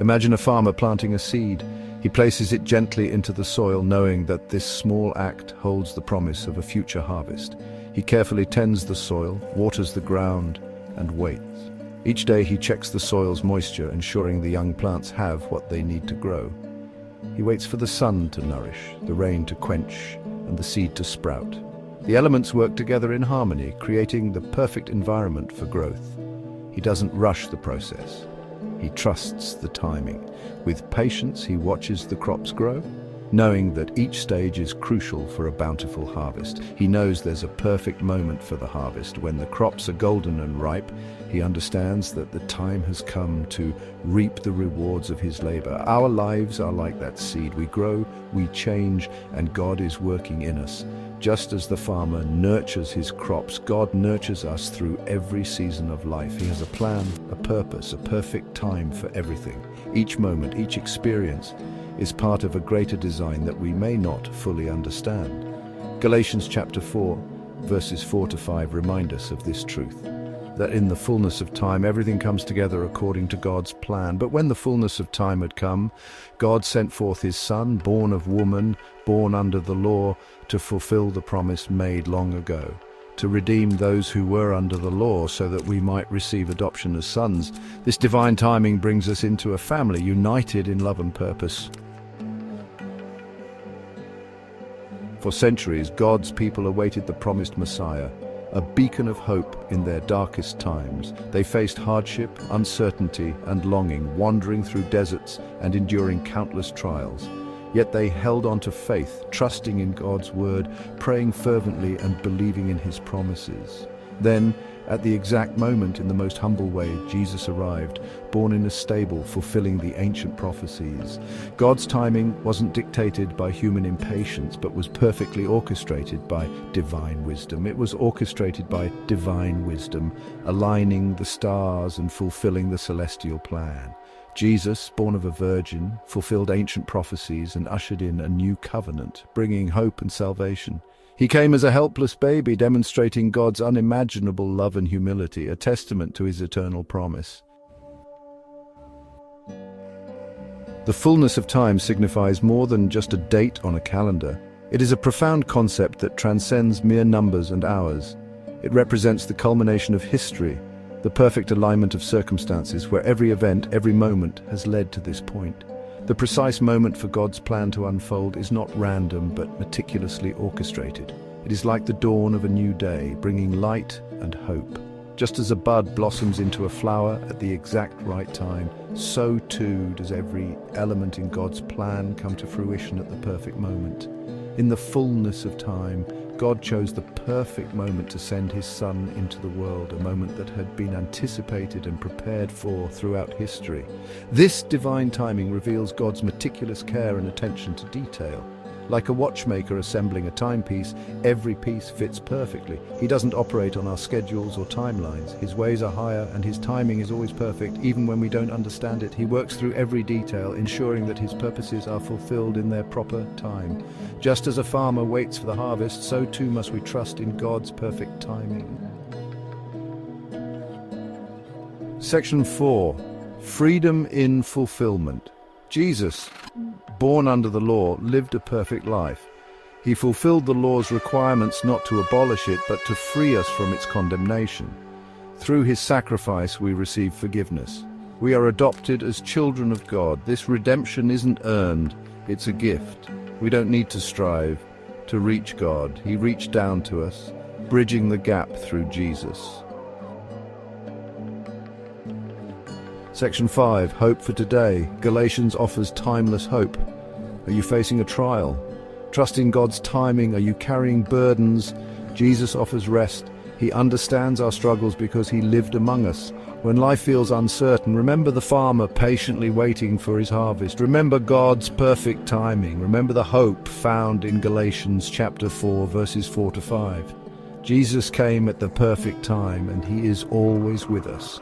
Imagine a farmer planting a seed. He places it gently into the soil, knowing that this small act holds the promise of a future harvest. He carefully tends the soil, waters the ground, and waits. Each day he checks the soil's moisture, ensuring the young plants have what they need to grow. He waits for the sun to nourish, the rain to quench, and the seed to sprout. The elements work together in harmony, creating the perfect environment for growth. He doesn't rush the process. He trusts the timing. With patience, he watches the crops grow, knowing that each stage is crucial for a bountiful harvest. He knows there's a perfect moment for the harvest. When the crops are golden and ripe, he understands that the time has come to reap the rewards of his labor. Our lives are like that seed. We grow, we change, and God is working in us. Just as the farmer nurtures his crops, God nurtures us through every season of life. He has a plan, a purpose, a perfect time for everything. Each moment, each experience is part of a greater design that we may not fully understand. Galatians chapter 4, verses 4 to 5 remind us of this truth, that in the fullness of time everything comes together according to God's plan. But when the fullness of time had come, God sent forth his Son, born of woman, born under the law, to fulfill the promise made long ago, to redeem those who were under the law so that we might receive adoption as sons. This divine timing brings us into a family united in love and purpose. For centuries, God's people awaited the promised Messiah, a beacon of hope in their darkest times. They faced hardship, uncertainty, and longing, wandering through deserts and enduring countless trials. Yet they held on to faith, trusting in God's word, praying fervently and believing in his promises. Then, at the exact moment, in the most humble way, Jesus arrived, born in a stable, fulfilling the ancient prophecies. God's timing wasn't dictated by human impatience, but was perfectly orchestrated by divine wisdom. It was orchestrated by divine wisdom, aligning the stars and fulfilling the celestial plan. Jesus, born of a virgin, fulfilled ancient prophecies and ushered in a new covenant, bringing hope and salvation. He came as a helpless baby, demonstrating God's unimaginable love and humility, a testament to his eternal promise. The fullness of time signifies more than just a date on a calendar. It is a profound concept that transcends mere numbers and hours. It represents the culmination of history, the perfect alignment of circumstances where every event, every moment has led to this point. The precise moment for God's plan to unfold is not random but meticulously orchestrated. It is like the dawn of a new day, bringing light and hope. Just as a bud blossoms into a flower at the exact right time, so too does every element in God's plan come to fruition at the perfect moment. In the fullness of time, God chose the perfect moment to send his Son into the world, a moment that had been anticipated and prepared for throughout history. This divine timing reveals God's meticulous care and attention to detail. Like a watchmaker assembling a timepiece, every piece fits perfectly. He doesn't operate on our schedules or timelines. His ways are higher and his timing is always perfect, even when we don't understand it. He works through every detail, ensuring that his purposes are fulfilled in their proper time. Just as a farmer waits for the harvest, so too must we trust in God's perfect timing. Section 4. Freedom in fulfillment. Jesus, born under the law, lived a perfect life. He fulfilled the law's requirements not to abolish it, but to free us from its condemnation. Through his sacrifice, we receive forgiveness. We are adopted as children of God. This redemption isn't earned, it's a gift. We don't need to strive to reach God. He reached down to us, bridging the gap through Jesus. Section 5. Hope for today. Galatians offers timeless hope. Are you facing a trial? Trusting God's timing. Are you carrying burdens? Jesus offers rest. He understands our struggles because he lived among us. When life feels uncertain, remember the farmer patiently waiting for his harvest. Remember God's perfect timing. Remember the hope found in Galatians chapter 4, verses 4 to 5. Jesus came at the perfect time, and he is always with us.